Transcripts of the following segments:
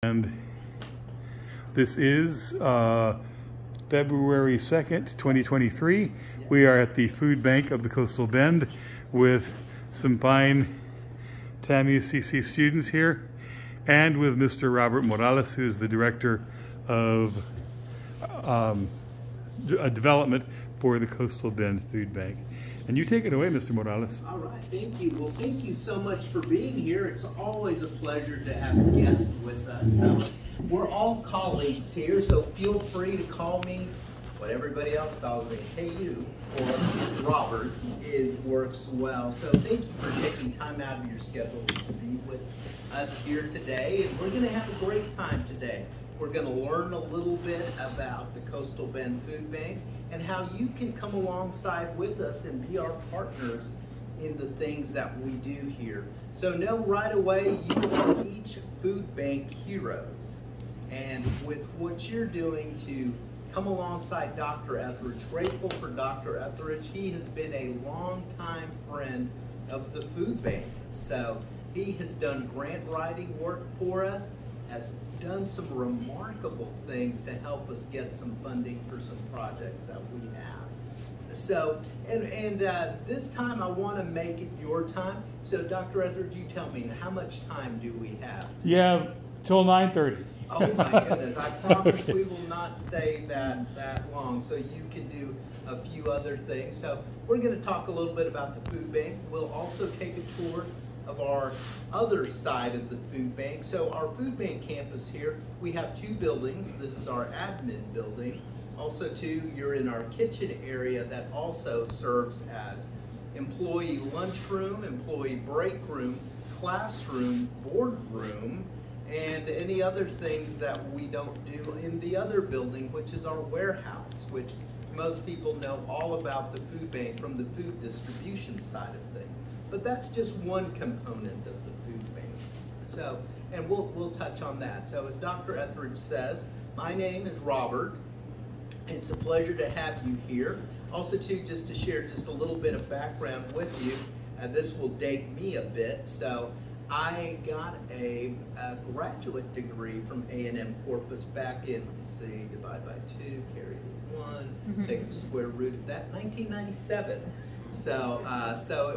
And this is February 2nd, 2023. We are at the Food Bank of the Coastal Bend with some fine TAMU CC students here and with Mr. Robert Morales, who is the Director of Development for the Coastal Bend Food Bank. And you take it away, Mr. Morales. All right, thank you. Well, thank you so much for being here. It's always a pleasure to have guests with us. So, we're all colleagues here, so feel free to call me what everybody else calls me, hey you, or Robert. It works well. So thank you for taking time out of your schedule to be with us here today. And we're going to have a great time today. We're going to learn a little bit about the Coastal Bend Food Bank and how you can come alongside with us and be our partners in the things that we do here. So know right away you are each food bank heroes. And with what you're doing to come alongside Dr. Etheridge, grateful for Dr. Etheridge. He has been a longtime friend of the food bank. So he has done grant writing work for us, has done some remarkable things to help us get some funding for some projects that we have. So, and this time I want to make it your time. So Dr. Etheridge, you tell me, how much time do we have? Yeah, till 9:30. Oh my goodness, I promise we will not stay that long, so you can do a few other things. So we're going to talk a little bit about the food bank. We'll also take a tour of our other side of the food bank. So our food bank campus here, we have two buildings. This is our admin building. Also too, you're in our kitchen area that also serves as employee lunchroom, employee break room, classroom, boardroom, and any other things that we don't do in the other building, which is our warehouse, which most people know all about the food bank from the food distribution side of things. But that's just one component of the food bank. So, and we'll touch on that. So as Dr. Etheridge says, my name is Robert. It's a pleasure to have you here. Also too, just to share just a little bit of background with you, this will date me a bit. So I got a graduate degree from A&M Corpus back in, let me see, divide by 2, carry 1, take the square root of that, 1997. So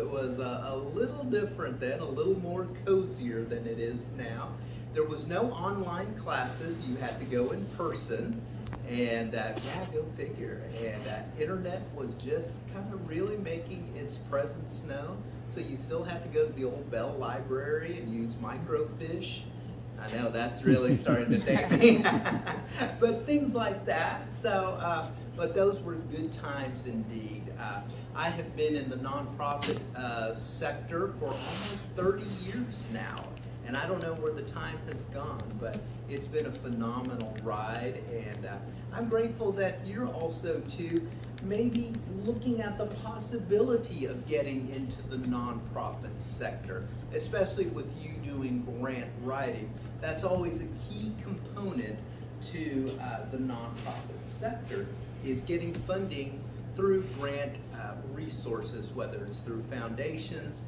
it was a little different then, a little more cozier than it is now. There was no online classes, you had to go in person, and yeah, go figure. And internet was just kind of really making its presence known. So you still have to go to the old Bell Library and use microfiche. I know that's really starting to take me. But things like that. So, but those were good times indeed. I have been in the nonprofit sector for almost 30 years now. And I don't know where the time has gone, but it's been a phenomenal ride. And I'm grateful that you're also too maybe looking at the possibility of getting into the nonprofit sector, especially with you doing grant writing. That's always a key component to the nonprofit sector, is getting funding through grant resources, whether it's through foundations,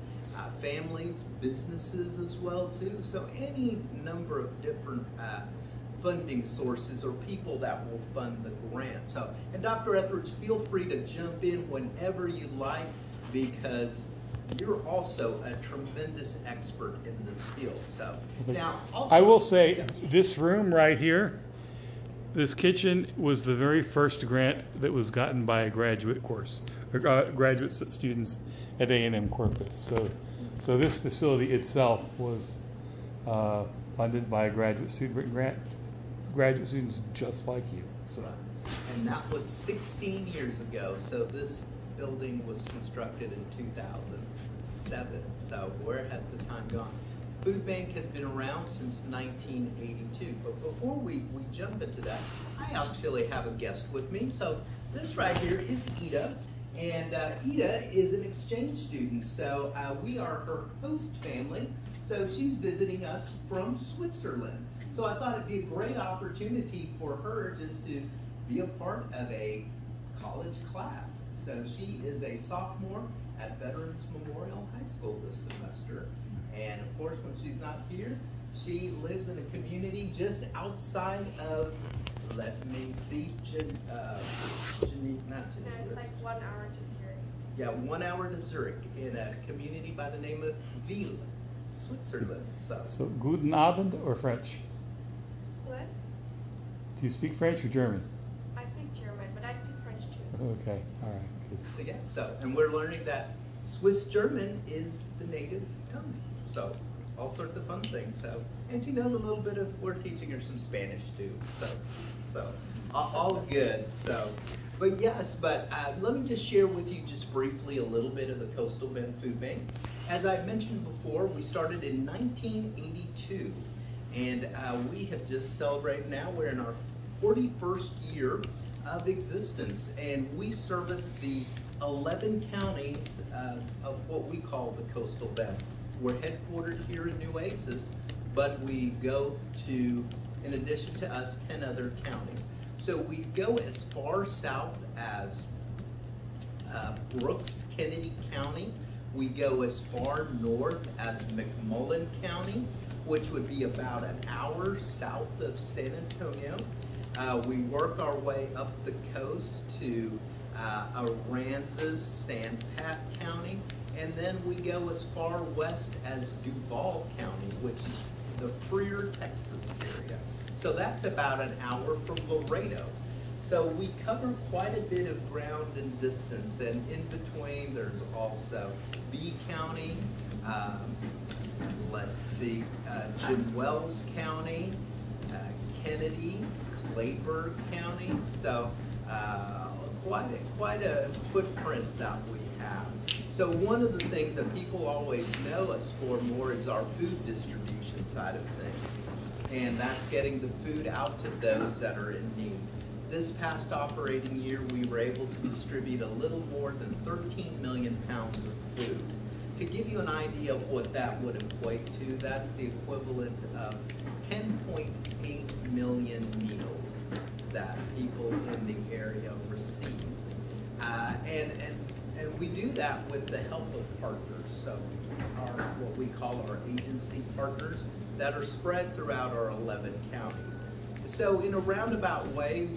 families, businesses as well too. So any number of different funding sources or people that will fund the grant. So, and Dr. Etheridge, feel free to jump in whenever you like, because you're also a tremendous expert in this field. So now, also, I will say this room right here, this kitchen was the very first grant that was gotten by a graduate course, or graduate students at A&M Corpus. So this facility itself was funded by a graduate student grant. Graduate students just like you. So. And that was 16 years ago. So this building was constructed in 2007. So where has the time gone? Food Bank has been around since 1982. But before we jump into that, I actually have a guest with me. So this right here is Ida. And Ida is an exchange student. So we are her host family. So she's visiting us from Switzerland. So I thought it'd be a great opportunity for her just to be a part of a college class. So she is a sophomore at Veterans Memorial High School this semester. And of course, when she's not here, She lives in a community just outside of, let me see, not No, Geneva. it's like 1 hour to Zurich. Yeah, 1 hour to Zurich in a community by the name of Ville, Switzerland. So, guten Abend or French? What? Do you speak French or German? I speak German, but I speak French too. Okay, all right. 'Cause- So yeah, and we're learning that Swiss German is the native tongue. So all sorts of fun things. So, and she knows a little bit of, we're teaching her some Spanish too. So all good. So, but yes, let me just share with you just briefly a little bit of the Coastal Bend Food Bank. As I mentioned before, we started in 1982, and we have just celebrated now, we're in our 41st year of existence, and we service the 11 counties of what we call the Coastal Bend. We're headquartered here in New Oasis, but we go to, in addition to us, 10 other counties. So we go as far south as Brooks, Kennedy County. We go as far north as McMullen County, which would be about an hour south of San Antonio. We work our way up the coast to Aransas, San Pat County, and then we go as far west as Duval County, which is the Freer, Texas area. So that's about an hour from Laredo. So we cover quite a bit of ground and distance, and in between there's also B County, Jim Wells County, Kennedy, Clayburgh County. So quite a footprint that we have. So one of the things that people always know us for more is our food distribution side of things. And that's getting the food out to those that are in need. This past operating year, we were able to distribute a little more than 13 million pounds of food. To give you an idea of what that would equate to, that's the equivalent of 10.8 million meals that people in the area receive. And we do that with the help of partners, so what we call our agency partners that are spread throughout our 11 counties. So in a roundabout way,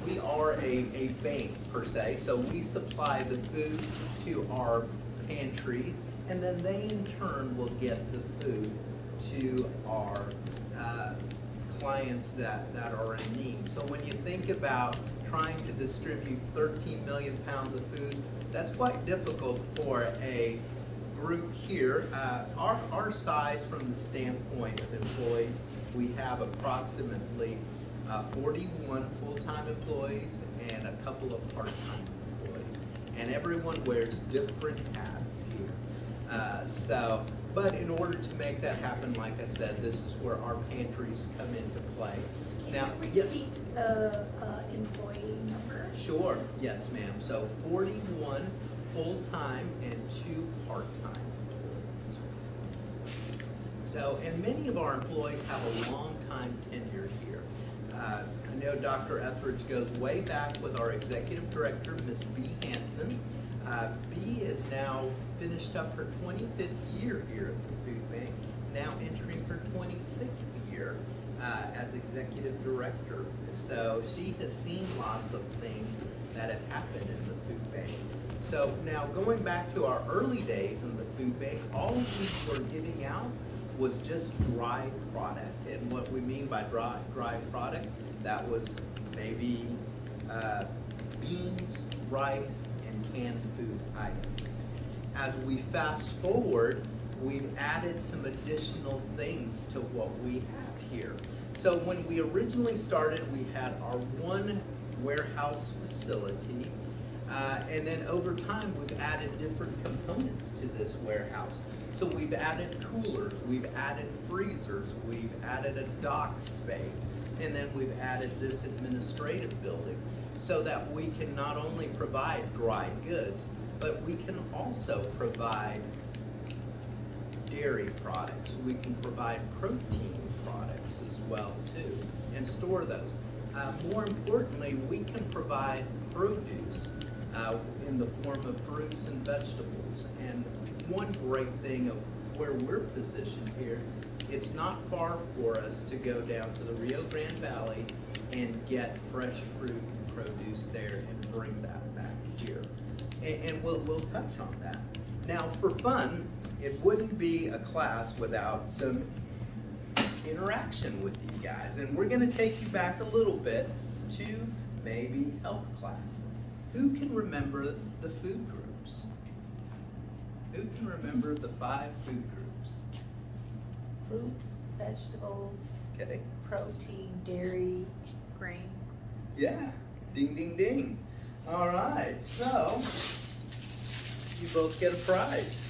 we are a bank per se, so we supply the food to our pantries, and then they in turn will get the food to our clients that are in need. So when you think about trying to distribute 13 million pounds of food, that's quite difficult for a group here. Our size from the standpoint of employees, we have approximately 41 full-time employees and a couple of part-time employees. And everyone wears different hats here. But in order to make that happen, like I said, this is where our pantries come into play. Now, yes. Repeat the employee number. Sure, yes ma'am. So 41 full-time and 2 part-time employees. So, and many of our employees have a long time tenure here. I know Dr. Etheridge goes way back with our executive director, Miss B. Hansen. B is now finished up her 25th year here at the food bank, now entering her 26th year as executive director. So she has seen lots of things that have happened in the food bank. So now going back to our early days in the food bank, all we were giving out was just dry product. And what we mean by dry product, that was maybe beans, rice, and canned food items. As we fast forward, we've added some additional things to what we have here. So when we originally started, we had our one warehouse facility, and then over time we've added different components to this warehouse. So we've added coolers, we've added freezers, we've added a dock space, and then we've added this administrative building so that we can not only provide dry goods, but we can also provide dairy products. We can provide protein products as well too, and store those. More importantly, we can provide produce in the form of fruits and vegetables. And one great thing of where we're positioned here, it's not far for us to go down to the Rio Grande Valley and get fresh fruit and produce there and bring that back here. And we'll touch on that. Now, for fun, it wouldn't be a class without some interaction with you guys. And we're going to take you back a little bit to maybe health class. Who can remember the food groups? Who can remember the 5 food groups? Fruits, vegetables, Okay. protein, dairy, Grain. Yeah. Ding, ding, ding. All right. So, you both get a prize.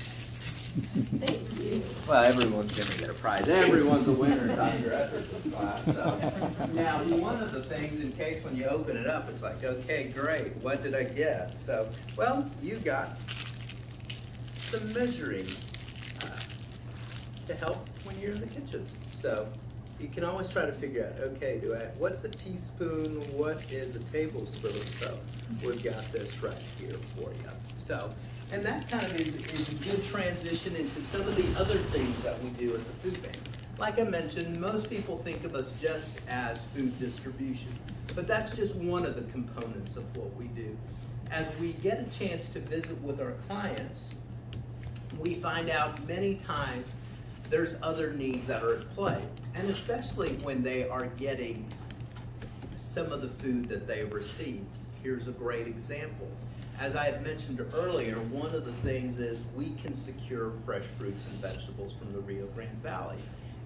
thank you. Well, everyone's going to get a prize. Everyone's a winner in Dr. Etheridge's class. So, now, one of the things, in case when you open it up, it's like, okay, great. What did I get? So, well, you got some measuring to help when you're in the kitchen. So, you can always try to figure out, okay, what's a teaspoon? What is a tablespoon? So, we've got this right here for you. So, and that kind of is a good transition into some of the other things that we do at the food bank. Like I mentioned, most people think of us just as food distribution, but that's just one of the components of what we do. As we get a chance to visit with our clients, we find out many times there's other needs that are at play, and especially when they are getting some of the food that they receive. Here's a great example. As I had mentioned earlier, one of the things is we can secure fresh fruits and vegetables from the Rio Grande Valley.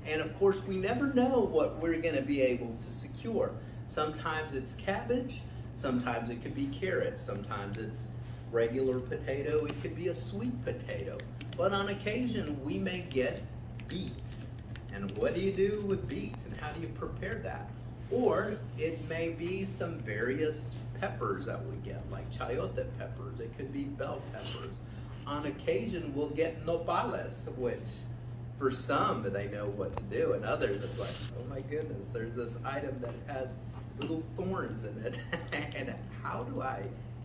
And of course, we never know what we're going to be able to secure. Sometimes it's cabbage, sometimes it could be carrots, sometimes it's regular potato, it could be a sweet potato. But on occasion, we may get beets. And what do you do with beets and how do you prepare that? Or it may be some various peppers that we get, like chayote peppers. It could be bell peppers. On occasion, we'll get nopales, which for some, they know what to do, and others, it's like, oh my goodness, there's this item that has little thorns in it, and how do I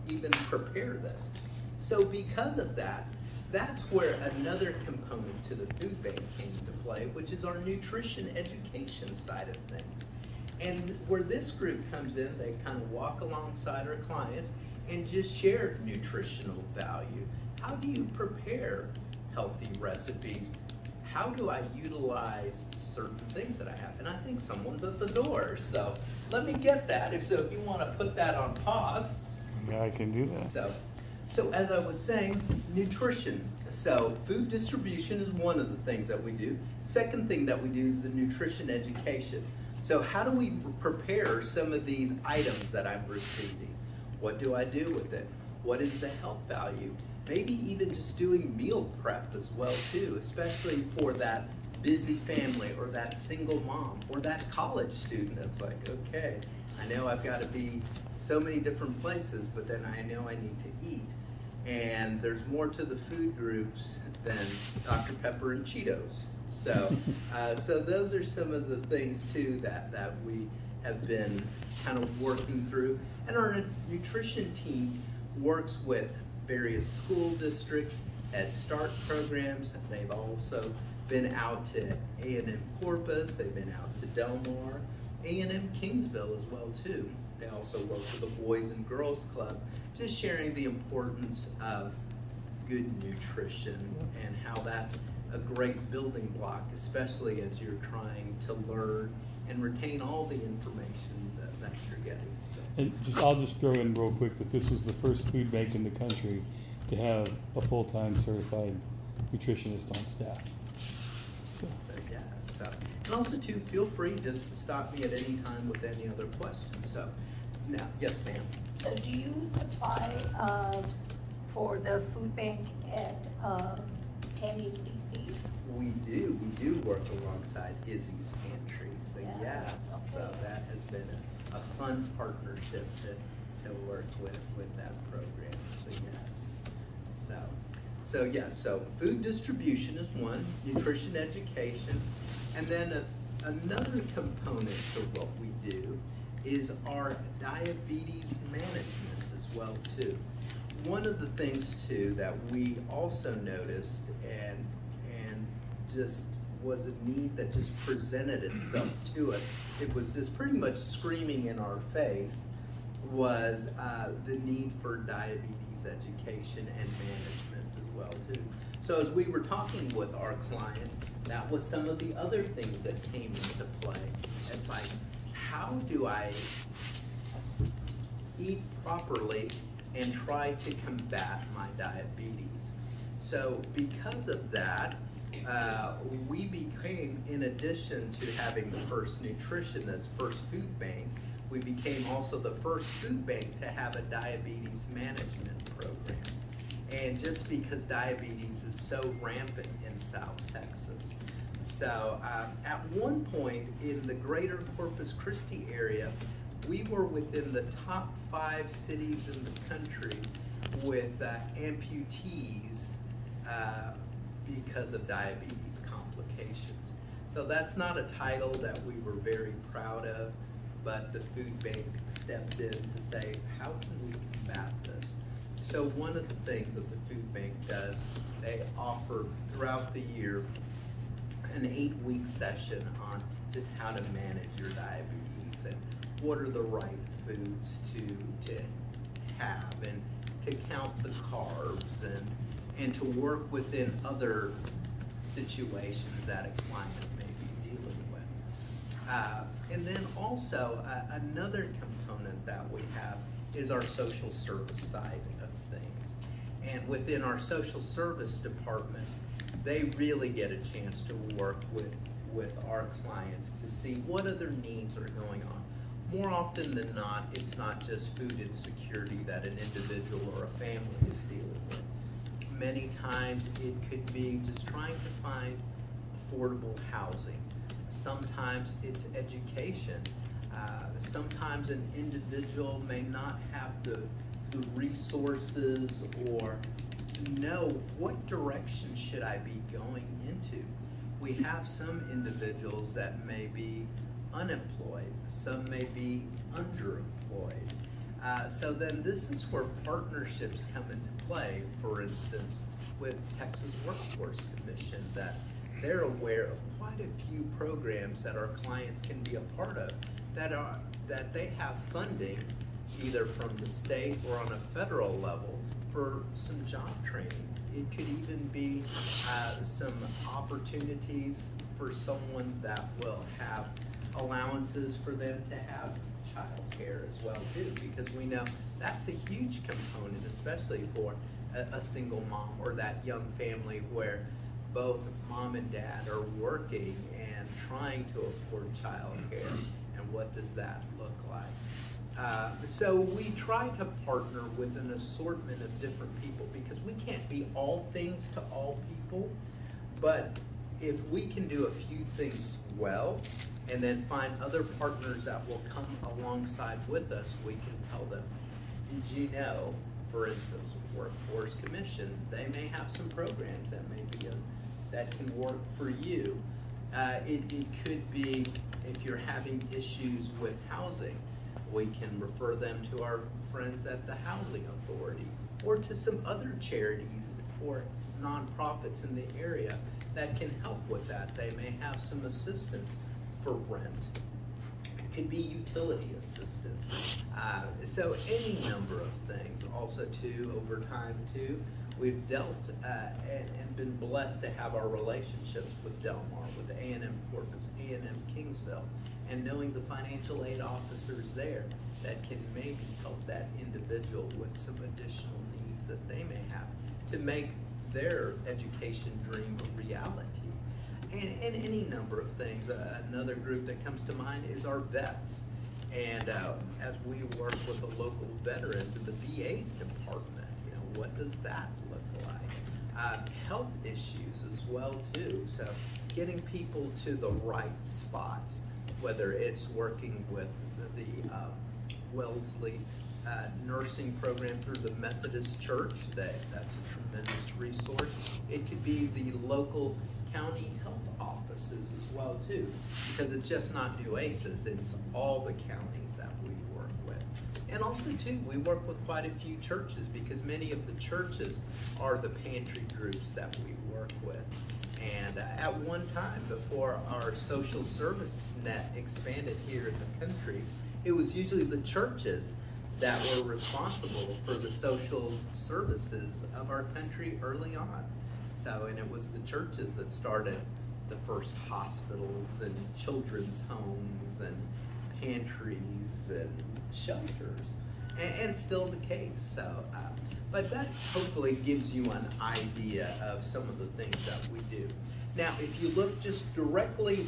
even prepare this? So because of that, that's where another component to the food bank came into play, which is our nutrition education side of things. And where this group comes in, they kind of walk alongside our clients and just share nutritional value. How do you prepare healthy recipes? How do I utilize certain things that I have? And I think someone's at the door, so let me get that. If you want to put that on pause. Yeah, I can do that. So as I was saying, nutrition. So food distribution is one of the things that we do. Second thing that we do is the nutrition education. So how do we prepare some of these items that I'm receiving? What do I do with it? What is the health value? Maybe even just doing meal prep as well too, especially for that busy family or that single mom or that college student. It's like, okay, I know I've got to be so many different places, but then I know I need to eat. And there's more to the food groups than Dr. Pepper and Cheetos. So, so those are some of the things too that we have been kind of working through. And our nutrition team works with various school districts, Head Start programs. They've also been out to A&M Corpus. They've been out to Del Mar, A&M Kingsville as well too. They also work with the Boys and Girls Club, just sharing the importance of good nutrition and how that's a great building block, especially as you're trying to learn and retain all the information that you're getting. And I'll just throw in real quick that this was the first food bank in the country to have a full-time certified nutritionist on staff. So yeah, and also too, feel free just to stop me at any time with any other questions. So now, yes ma'am. So do you apply for the food bank at KUCC? We do work alongside Izzy's Pantry. So yes, so that has been a fun partnership to work with that program. So yes, so yes, so food distribution is one, nutrition education, and then another component to what we do is our diabetes management as well too. One of the things too that we also noticed and just was a need that just presented itself to us. It was just pretty much screaming in our face, was the need for diabetes education and management as well too. So as we were talking with our clients, that was some of the other things that came into play. It's like, how do I eat properly and try to combat my diabetes? So because of that, we became, in addition to having the first nutritionist, first food bank, we became also the first food bank to have a diabetes management program. And just because diabetes is so rampant in South Texas. So at one point in the greater Corpus Christi area, we were within the top 5 cities in the country with amputees because of diabetes complications. So that's not a title that we were very proud of, but the food bank stepped in to say, how can we combat this? So one of the things that the food bank does, they offer throughout the year an 8-week session on just how to manage your diabetes and what are the right foods to have, and to count the carbs, and to work within other situations that a client may be dealing with. And then also another component that we have is our social service side of things. And within our social service department, they really get a chance to work with our clients to see what other needs are going on. More often than not, it's not just food insecurity that an individual or a family is dealing with. Many times it could be just trying to find affordable housing. Sometimes it's education. Sometimes an individual may not have the resources or know what direction should I be going into. We have some individuals that may be unemployed, some may be underemployed. So then this is where partnerships come into play, for instance, with Texas Workforce Commission, that they're aware of quite a few programs that our clients can be a part of, that they have funding either from the state or on a federal level for some job training. It could even be some opportunities for someone that will have allowances for them to have childcare as well too, because we know that's a huge component, especially for a single mom or that young family where both mom and dad are working and trying to afford childcare. And what does that look like? So we try to partner with an assortment of different people, because we can't be all things to all people, but if we can do a few things well and then find other partners that will come alongside with us, we can tell them, did you know, for instance, Workforce Commission, they may have some programs that may be that can work for you. It could be, if you're having issues with housing, we can refer them to our friends at the Housing Authority or to some other charities or nonprofits in the area that can help with that. They may have some assistance for rent. It could be utility assistance. So any number of things. Also too, over time too, we've dealt and been blessed to have our relationships with Del Mar, with A&M Corpus, A&M Kingsville, and knowing the financial aid officers there that can maybe help that individual with some additional needs that they may have to make their education dream a reality. And any number of things. Another group that comes to mind is our vets. And as we work with the local veterans in the VA department, you know, what does that look like? Health issues as well too. So getting people to the right spots, whether it's working with the Wellesley nursing program through the Methodist Church, that's a tremendous resource. It could be the local county health offices as well too, because it's just not Nueces, it's all the counties that we work with. And also too, we work with quite a few churches because many of the churches are the pantry groups that we work with. And at one time, before our social service net expanded here in the country, it was usually the churches that were responsible for the social services of our country early on. So, and it was the churches that started the first hospitals and children's homes and pantries and shelters, and still the case. So, but that hopefully gives you an idea of some of the things that we do. Now, if you look just directly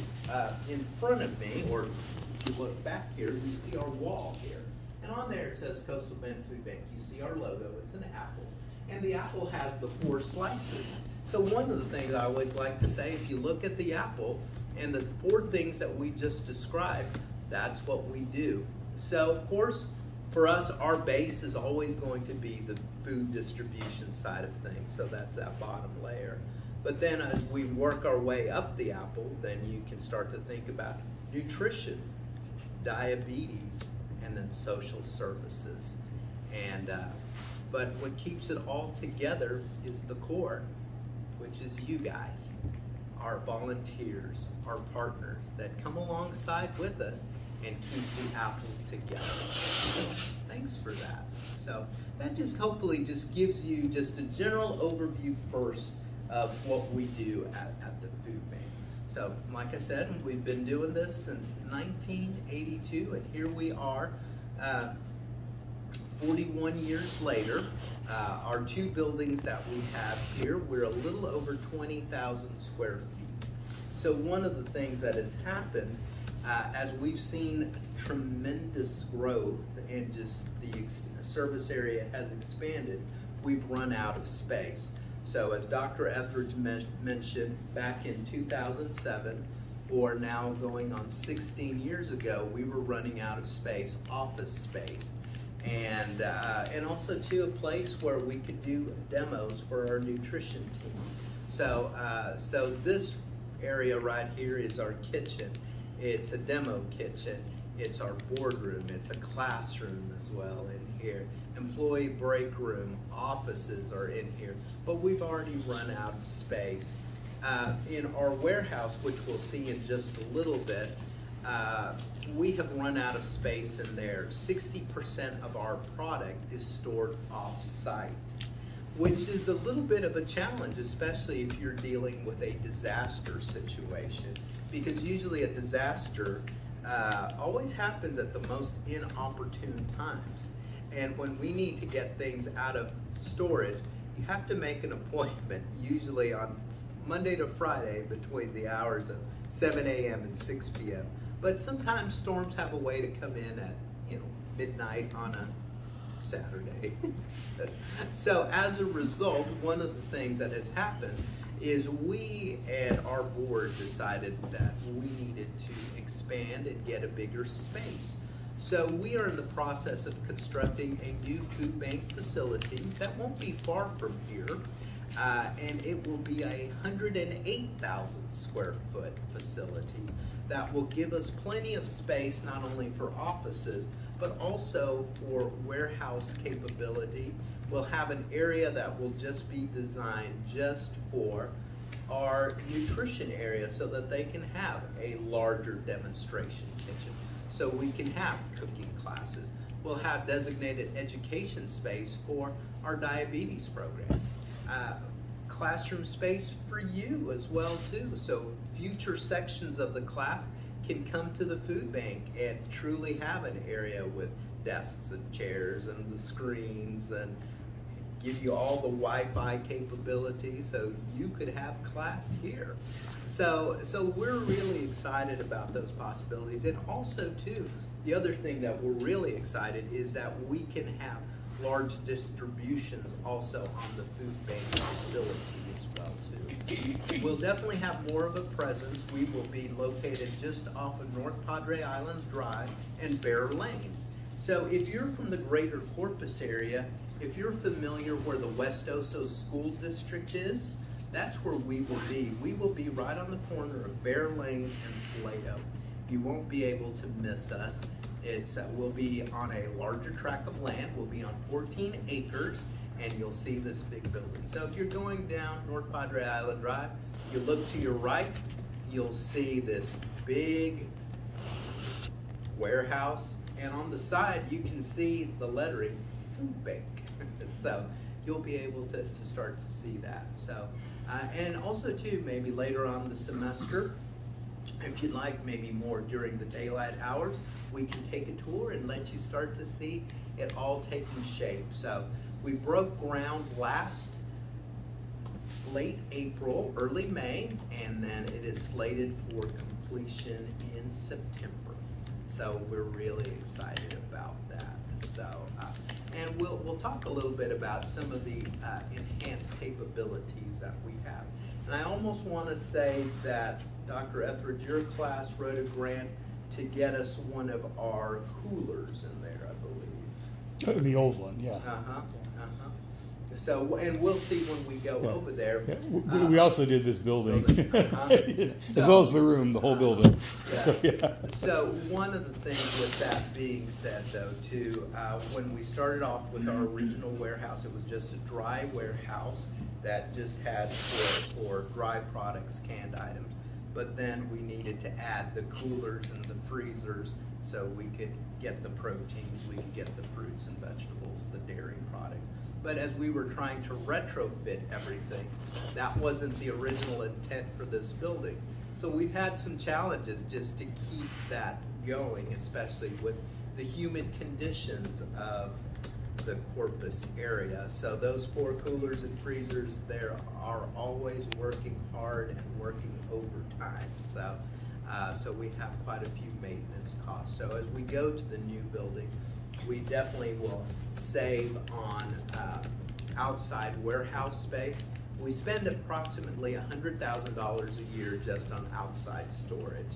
in front of me, or if you look back here, you see our wall here. And on there it says Coastal Bend Food Bank. You see our logo, it's an apple. And the apple has the 4 slices. So one of the things I always like to say, if you look at the apple and the 4 things that we just described, that's what we do. So of course, for us, our base is always going to be the food distribution side of things. So that's that bottom layer. But then as we work our way up the apple, then you can start to think about nutrition, diabetes, and then social services. And but what keeps it all together is the core, which is you guys, our volunteers, our partners that come alongside with us and keep the apple together. So thanks for that. So that just hopefully just gives you just a general overview first of what we do at the food bank. So like I said, we've been doing this since 1982, and here we are 41 years later. Our 2 buildings that we have here, we're a little over 20,000 square feet. So one of the things that has happened as we've seen tremendous growth and just the service area has expanded, we've run out of space. So as Dr. Etheridge mentioned, back in 2007, or now going on 16 years ago, we were running out of space, office space. And also too, a place where we could do demos for our nutrition team. So, so this area right here is our kitchen. It's a demo kitchen. It's our boardroom. It's a classroom as well in here. Employee break room, offices are in here. But we've already run out of space. In our warehouse, which we'll see in just a little bit, we have run out of space in there. 60% of our product is stored off-site, which is a little bit of a challenge, especially if you're dealing with a disaster situation, because usually a disaster always happens at the most inopportune times. And when we need to get things out of storage, you have to make an appointment, usually on Monday to Friday between the hours of 7 a.m. and 6 p.m. But sometimes storms have a way to come in at, midnight on a Saturday. So as a result, one of the things that has happened is we and our board decided that we needed to expand and get a bigger space. So we are in the process of constructing a new food bank facility that won't be far from here. And it will be a 108,000 square foot facility that will give us plenty of space, not only for offices, but also for warehouse capability. We'll have an area that will just be designed just for our nutrition area so that they can have a larger demonstration kitchen. So we can have cooking classes. We'll have designated education space for our diabetes program. Classroom space for you as well too. So future sections of the class can come to the food bank and truly have an area with desks and chairs and the screens and give you all the Wi-Fi capability so you could have class here. So we're really excited about those possibilities. And also too, the other thing that we're really excited is that we can have large distributions also on the food bank facility as well too. We'll definitely have more of a presence. We will be located just off of North Padre Island Drive and Bear Lane. So if you're from the greater Corpus area, if you're familiar where the West Oso School District is, that's where we will be. We will be right on the corner of Bear Lane and Flato. You won't be able to miss us. It's we'll be on a larger tract of land. We'll be on 14 acres, and you'll see this big building. So if you're going down North Padre Island Drive, you look to your right, you'll see this big warehouse, and on the side you can see the lettering Food Bank. So you'll be able to start to see that. So and also too, maybe later on the semester, if you'd like, maybe more during the daylight hours, we can take a tour and let you start to see it all taking shape. So we broke ground late April, early May, and then it is slated for completion in September. So we're really excited about that. So, and we'll talk a little bit about some of the enhanced capabilities that we have. And I almost want to say that Dr. Etheridge, your class wrote a grant to get us one of our coolers in there, I believe. The old one, yeah. So, and we'll see when we go over there. Yeah. We also did this building, So, as well as the room, the whole building. Yeah. So, yeah. So one of the things with that being said, though, too, when we started off with our original warehouse, it was just a dry warehouse that just had for dry products, canned items. But then we needed to add the coolers and the freezers so we could get the proteins, we could get the fruits and vegetables, the dairy products. But as we were trying to retrofit everything, that wasn't the original intent for this building. So we've had some challenges just to keep that going, especially with the humid conditions of the Corpus area. So those 4 coolers and freezers there are always working hard and working overtime. So, so we have quite a few maintenance costs. So as we go to the new building, we definitely will save on outside warehouse space. We spend approximately $100,000 a year just on outside storage.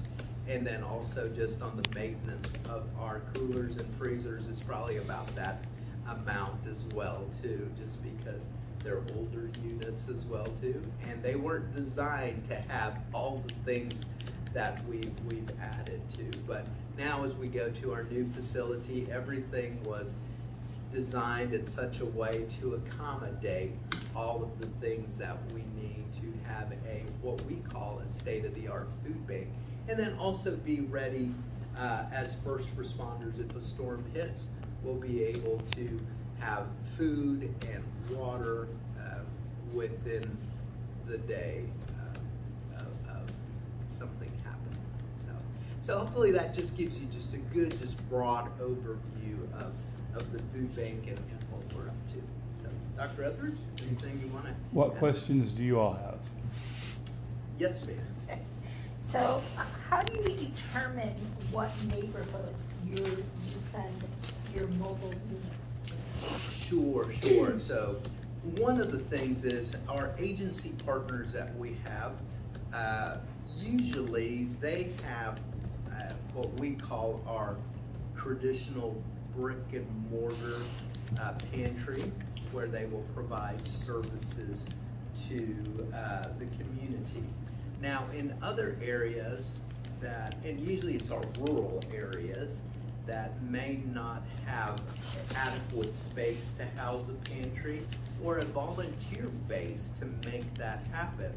And then also just on the maintenance of our coolers and freezers is probably about that amount as well too, just because they're older units as well too. And they weren't designed to have all the things that we've added to. But now as we go to our new facility, everything was designed in such a way to accommodate all of the things that we need to have what we call a state-of-the-art food bank, and then also be ready as first responders. If a storm hits, we'll be able to have food and water within the day of something happening. So hopefully that just gives you just a good, just broad overview of the food bank and what we're up to. So, Dr. Etheridge, anything you want to? What questions do you all have? Yes, ma'am. So how do you determine what neighborhoods you send your mobile units? Sure. So one of the things is our agency partners that we have, usually they have what we call our traditional brick and mortar pantry, where they will provide services to the community. Now in other areas and usually it's our rural areas that may not have adequate space to house a pantry or a volunteer base to make that happen,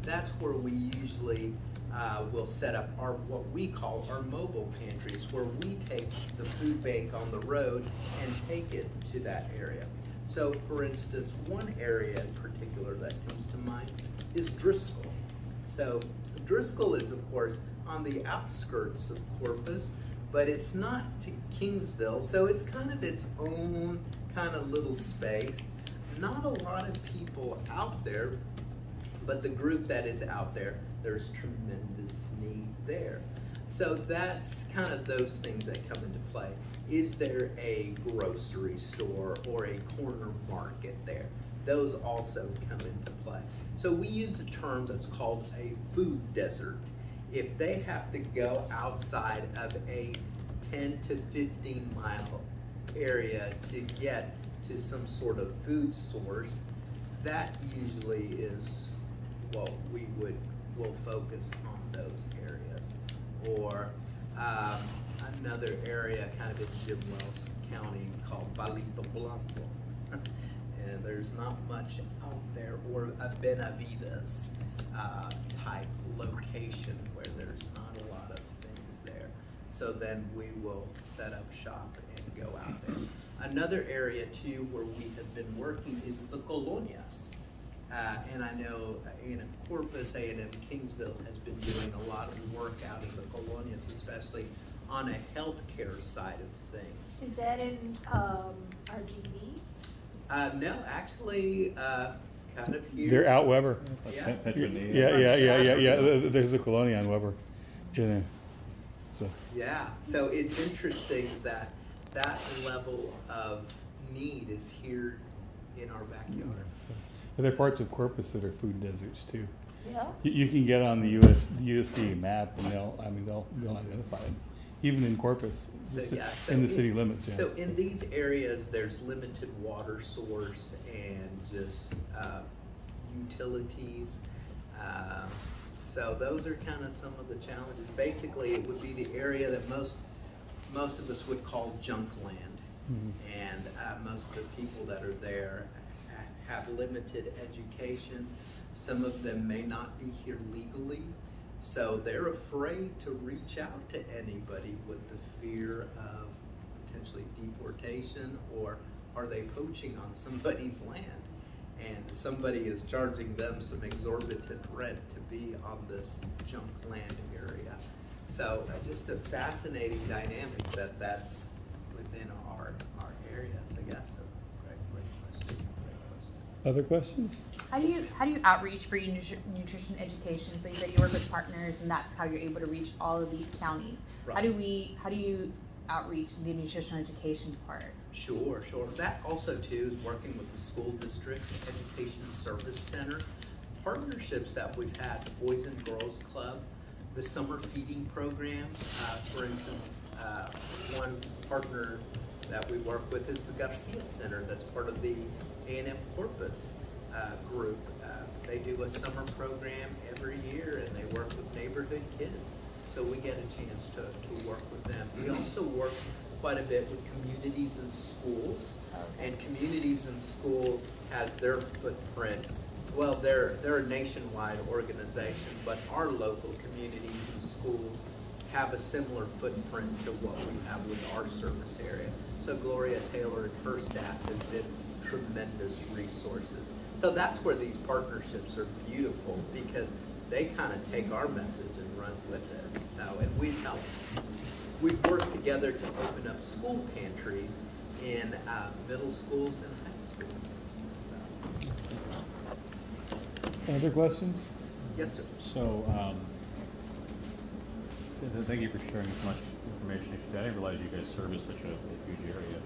that's where we usually will set up what we call our mobile pantries, where we take the food bank on the road and take it to that area. So for instance, one area in particular that comes to mind is Driscoll. So Driscoll is of course on the outskirts of Corpus, but it's not to Kingsville, so it's kind of its own kind of little space. Not a lot of people out there, but the group that is out there, there's tremendous need there. So that's kind of those things that come into play. Is there a grocery store or a corner market there? Those also come into play. So we use a term that's called a food desert. If they have to go outside of a 10 to 15 mile area to get to some sort of food source, that usually is what we will focus on those areas. Or another area kind of in Jim Wells County called Palito Blanco. And there's not much out there, or a Benavides type location where there's not a lot of things there. So then we will set up shop and go out there. Another area too where we have been working is the colonias. And I know Corpus, A&M Kingsville has been doing a lot of work out in the colonias, especially on a healthcare side of things. Is that in RGV? No, actually, kind of here. They're out Weber. It's like Yeah. Petra Neve. Yeah. There's a Colonia on Weber. Yeah. So. Yeah, so it's interesting that that level of need is here in our backyard. There are parts of Corpus that are food deserts too. Yeah. You can get on the USDA map and they'll identify it, even in Corpus, So, yeah, so in the in- city limits. Yeah. So in these areas, there's limited water source and just utilities. So those are kind of some of the challenges. Basically, it would be the area that most of us would call junk land. Mhm. And most of the people that are there have limited education. Some of them may not be here legally, so they're afraid to reach out to anybody with the fear of potentially deportation, or are they poaching on somebody's land and somebody is charging them some exorbitant rent to be on this junk land area. So just a fascinating dynamic that's within our area. So yeah, so great question. Other questions? How do you outreach for your nutrition education? So you said you work with partners, and that's how you're able to reach all of these counties. Right. How do you outreach the nutrition education part? Sure. That also too is working with the school districts, education service center, partnerships that we've had, Boys and Girls Club, the summer feeding programs. For instance, one partner that we work with is the Garcia Center. That's part of the A&M Corpus group. They do a summer program every year, and they work with neighborhood kids. So we get a chance to work with them. We also work quite a bit with communities and schools. And communities and school has their footprint. Well, they're a nationwide organization, but our local communities and schools have a similar footprint to what we have with our service area. So Gloria Taylor and her staff have been tremendous resources. So that's where these partnerships are beautiful, because they kind of take our message and run with it. So, and we've worked together to open up school pantries in middle schools and high schools. So. Other questions? Yes, sir. So, thank you for sharing as much information as you did. I didn't realize you guys service such a huge area.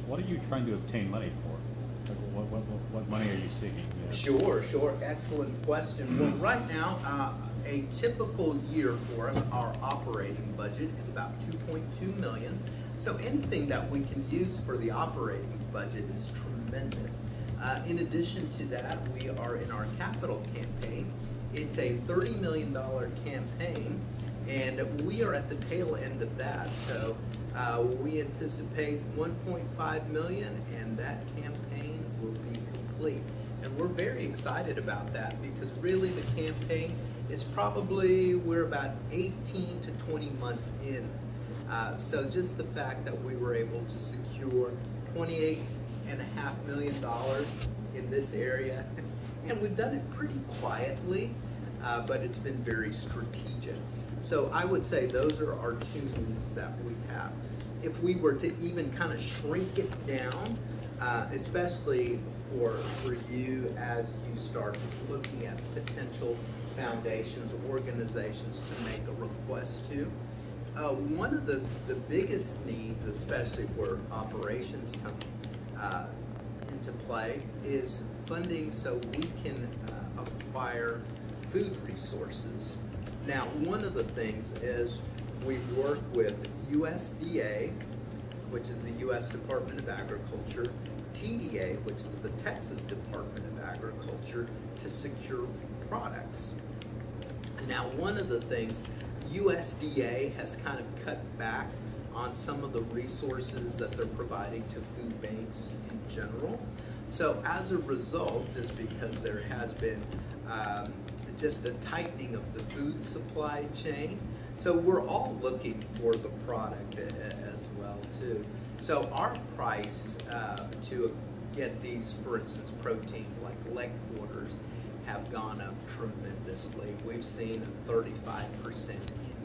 What are you trying to obtain money for? Like, what money are you seeking? Sure. Excellent question. Well, right now, a typical year for us, our operating budget is about $2.2 million. So anything that we can use for the operating budget is tremendous. In addition to that, we are in our capital campaign. It's a $30 million campaign, and we are at the tail end of that. So we anticipate $1.5 million, and that campaign will be complete. And we're very excited about that, because really the campaign is probably, we're about 18 to 20 months in. So just the fact that we were able to secure $28.5 million in this area, and we've done it pretty quietly, but it's been very strategic. So I would say those are our two needs that we have. If we were to even kind of shrink it down, especially for you as you start looking at potential foundations, organizations to make a request to, one of the biggest needs, especially where operations come into play, is funding so we can acquire food resources. Now, one of the things is we work with USDA, which is the U.S. Department of Agriculture, TDA, which is the Texas Department of Agriculture, to secure products. Now, one of the things, USDA has kind of cut back on some of the resources that they're providing to food banks in general. So as a result, just because there has been just a tightening of the food supply chain, so we're all looking for the product as well too. So our price to get these, for instance, proteins like leg quarters have gone up tremendously. We've seen a 35%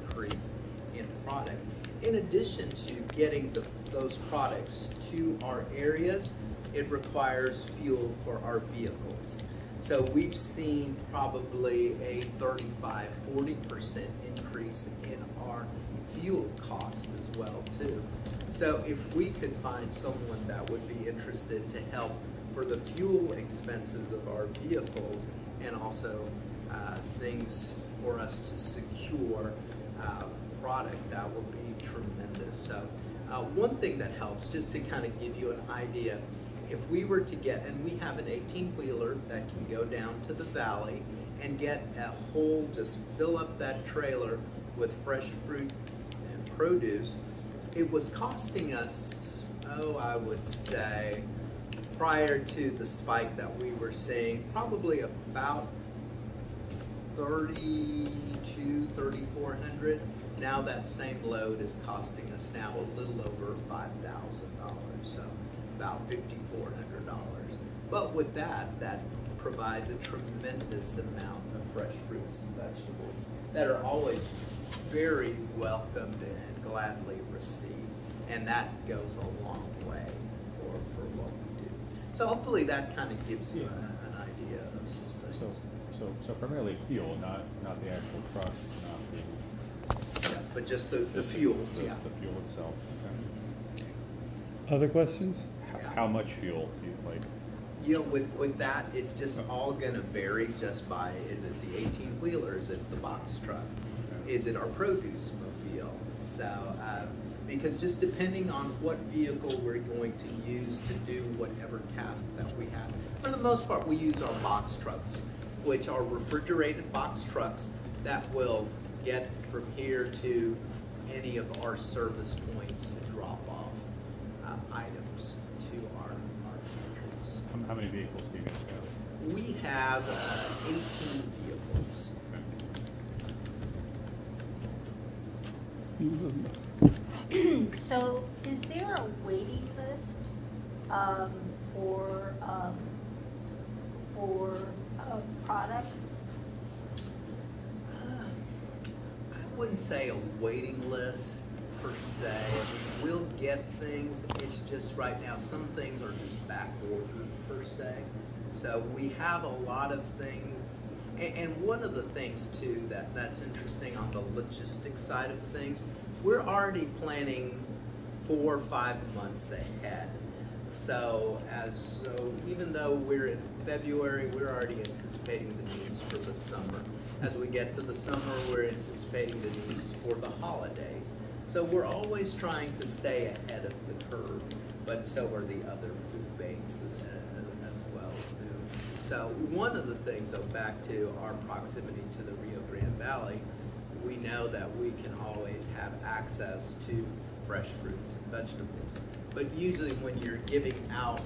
increase in product. In addition to getting those products to our areas, it requires fuel for our vehicles. So we've seen probably a 35–40% increase in our fuel cost as well too. So if we could find someone that would be interested to help for the fuel expenses of our vehicles and also things for us to secure product, that would be tremendous. So one thing that helps, just to kind of give you an idea, if we were to get, and we have an 18-wheeler that can go down to the valley and get a whole, just fill up that trailer with fresh fruit and produce, it was costing us, I would say, prior to the spike that we were seeing, probably about $3,200–3,400. Now that same load is costing us now a little over $5,000, so about $5,400. But with that, that provides a tremendous amount of fresh fruits and vegetables that are always very welcomed and gladly received, and that goes a long way for what we do. So hopefully that kind of gives you an idea of some things. So primarily fuel, not the actual trucks, not the... Yeah, but just the fuel. The fuel itself. Okay. Other questions? How much fuel do you like? You know, with that, it's just all going to vary just by, is it the 18-wheeler, is it the box truck, is it our produce mobile? So, because just depending on what vehicle we're going to use to do whatever task that we have. For the most part, we use our box trucks, which are refrigerated box trucks that will get from here to any of our service points to drop off items to our vehicles. How many vehicles do you guys have? We have 18 vehicles. So is there a waiting list for products? I wouldn't say a waiting list per se. We'll get things, it's just right now some things are just back ordered per se. So we have a lot of things, and one of the things too that's interesting on the logistics side of things, we're already planning 4 or 5 months ahead. So even though we're in February, we're already anticipating the needs for the summer. As we get to the summer, we're anticipating the needs for the holidays. So we're always trying to stay ahead of the curve, but so are the other food banks as well too. So one of the things, back to our proximity to the Rio Grande Valley, we know that we can always have access to fresh fruits and vegetables. But usually when you're giving out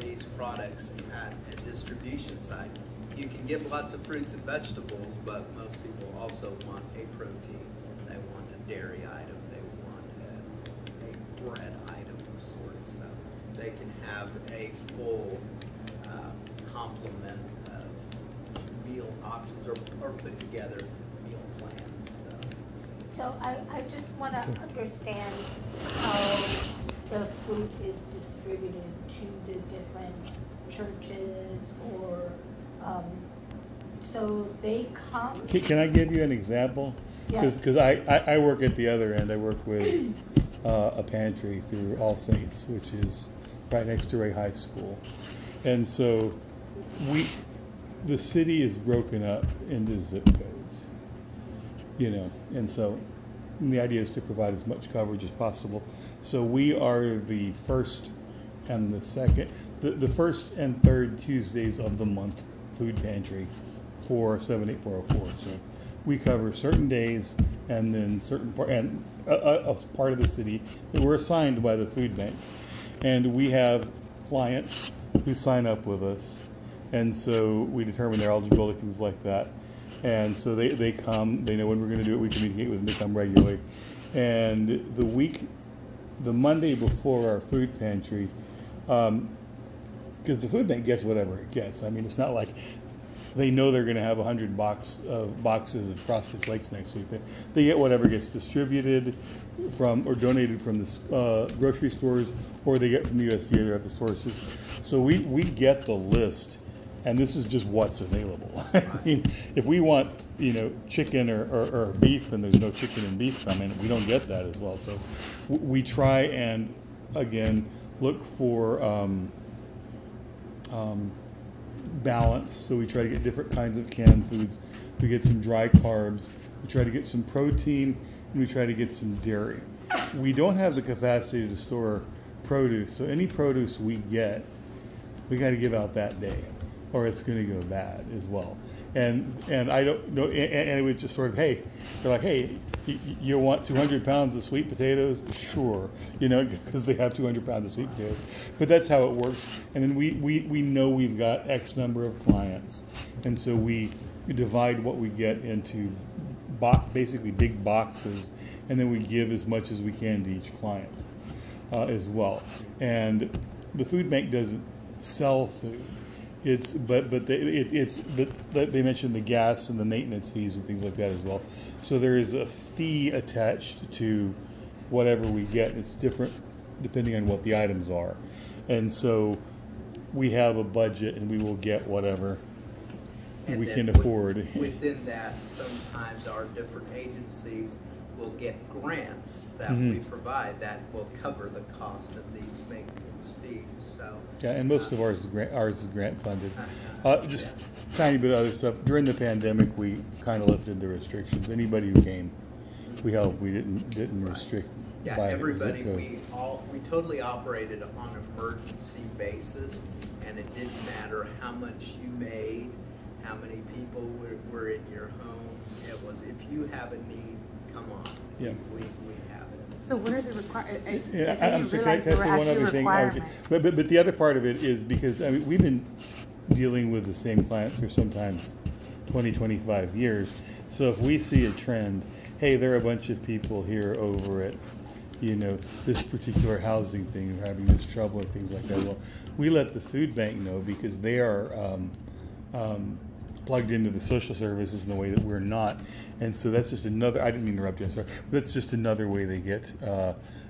these products at a distribution site, you can give lots of fruits and vegetables, but most people also want a protein. They want a dairy item. They want a bread item of sorts. So they can have a full complement of meal options or put together meal plans. So I just want to understand how the food is distributed to the different churches or so they come. Can I give you an example? Yes. Because I work at the other end. I work with a pantry through All Saints, which is right next to Ray High School. And so the city is broken up into zip codes, and so the idea is to provide as much coverage as possible. So we are the first and the first and third Tuesdays of the month food pantry for 78404. So we cover certain days and then certain a part of the city that we're assigned by the food bank. And we have clients who sign up with us, and so we determine their eligibility, things like that. And so they come, they know when we're going to do it, we communicate with them, they come regularly. And the Monday before our food pantry, because the food bank gets whatever it gets. I mean, it's not like they know they're going to have 100 boxes of Frosted Flakes next week. They get whatever gets distributed from or donated from the grocery stores, or they get from the USDA. They're at the sources. So we get the list, and this is just what's available. I mean, if we want, chicken or beef, and there's no chicken and beef coming, we don't get that as well. So we try and, again, look for balance. So we try to get different kinds of canned foods. We get some dry carbs. We try to get some protein, and we try to get some dairy. We don't have the capacity to store produce, so any produce we get, we got to give out that day, or it's going to go bad as well. And I don't know, and it was just sort of, hey, they're like, hey, you want 200 pounds of sweet potatoes? Sure, because they have 200 pounds of sweet potatoes. But that's how it works. And then we know we've got X number of clients, and so we divide what we get into basically big boxes, and then we give as much as we can to each client as well. And the food bank doesn't sell food. But they mentioned the gas and the maintenance fees and things like that as well. So there is a fee attached to whatever we get. It's different depending on what the items are. And so we have a budget, and we will get whatever we can afford. Within that, sometimes our different agencies will get grants that Mm-hmm. we provide that will cover the cost of these maintenance fees. So Yeah, and most of ours is grant funded. Just a tiny bit of other stuff. During the pandemic, we kind of lifted the restrictions. Anybody who came, we helped. We didn't restrict. yeah, by everybody, zip code. we totally operated on an emergency basis, and it didn't matter how much you made, how many people were in your home. It was, if you have a need, come on. Yeah. We have it. So what are the requirements? Yeah, I'm sorry, can I say one other thing? But the other part of it is because we've been dealing with the same clients for sometimes 20, 25 years. So if we see a trend, hey, there are a bunch of people here over at, this particular housing thing, are having this trouble and things like that. Well, we let the food bank know because they are plugged into the social services in a way that we're not. And so that's just another, I didn't mean to interrupt you, I'm sorry, but that's just another way they get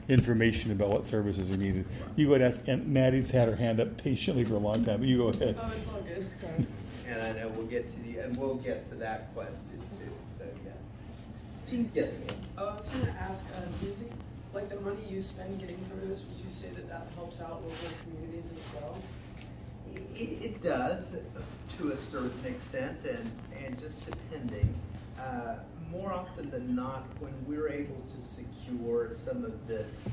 information about what services are needed. You go and ask, and Maddie's had her hand up patiently for a long time, but you go ahead. Oh, it's all good. And I know we'll get to that question too. So yeah. Yes, ma'am. I was going to ask, do you think, like, the money you spend getting produce, would you say that helps out local communities as well? It does to a certain extent, and just depending. More often than not, when we're able to secure some of this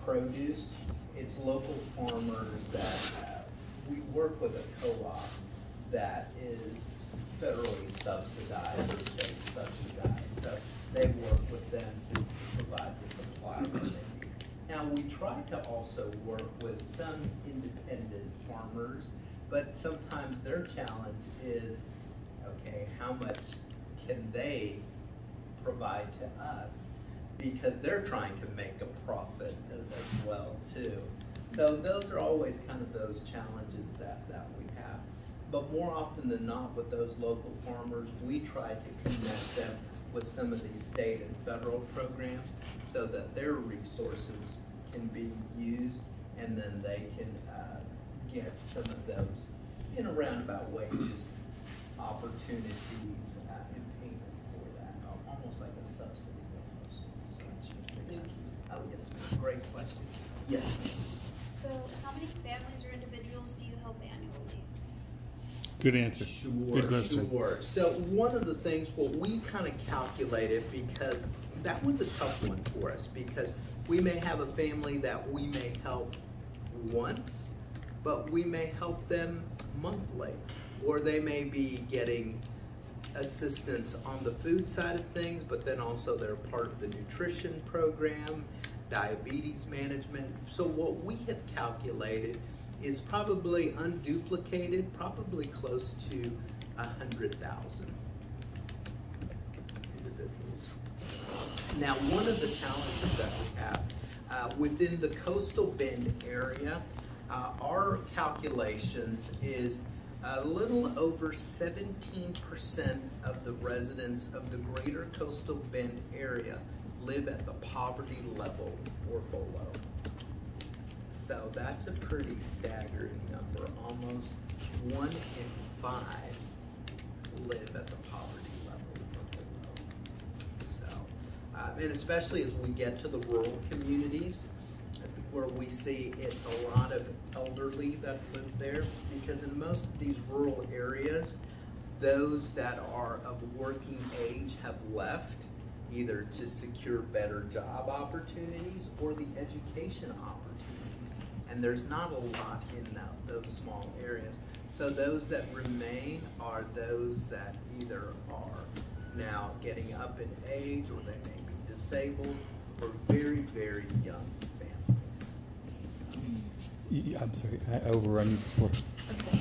produce, it's local farmers that we work with a co-op that is federally subsidized or state subsidized. So they work with them to provide the supply that they need. Now, we try to also work with some independent farmers, but sometimes their challenge is, okay, how much can they provide to us? Because they're trying to make a profit as well too. So those are always kind of those challenges that we have. But more often than not, with those local farmers, we try to connect them with some of these state and federal programs so that their resources can be used, and then they can get some of those in a roundabout way, just opportunities in payment for that, almost like a subsidy almost. So Thank you. oh yes, ma'am. Great question. Yes, ma'am. So, how many families or individuals do you help annually? Good answer. Sure, Good question. Sure. So one of the things, what we kind of calculated, because that was a tough one for us, because we may have a family that we may help once, but we may help them monthly, or they may be getting assistance on the food side of things, but then also they're part of the nutrition program, diabetes management. So what we have calculated is probably unduplicated, probably close to 100,000 individuals. Now, one of the challenges that we have within the Coastal Bend area, our calculations is a little over 17% of the residents of the greater Coastal Bend area live at the poverty level or below. So that's a pretty staggering number. Almost 1 in 5 live at the poverty level or below. So, and especially as we get to the rural communities, where we see it's a lot of elderly that live there, because in most of these rural areas, those that are of working age have left either to secure better job opportunities or the education opportunities. And there's not a lot in those small areas. So those that remain are those that either are now getting up in age, or they may be disabled, or very, very young families. So. I'm sorry, I overrun you before. Okay.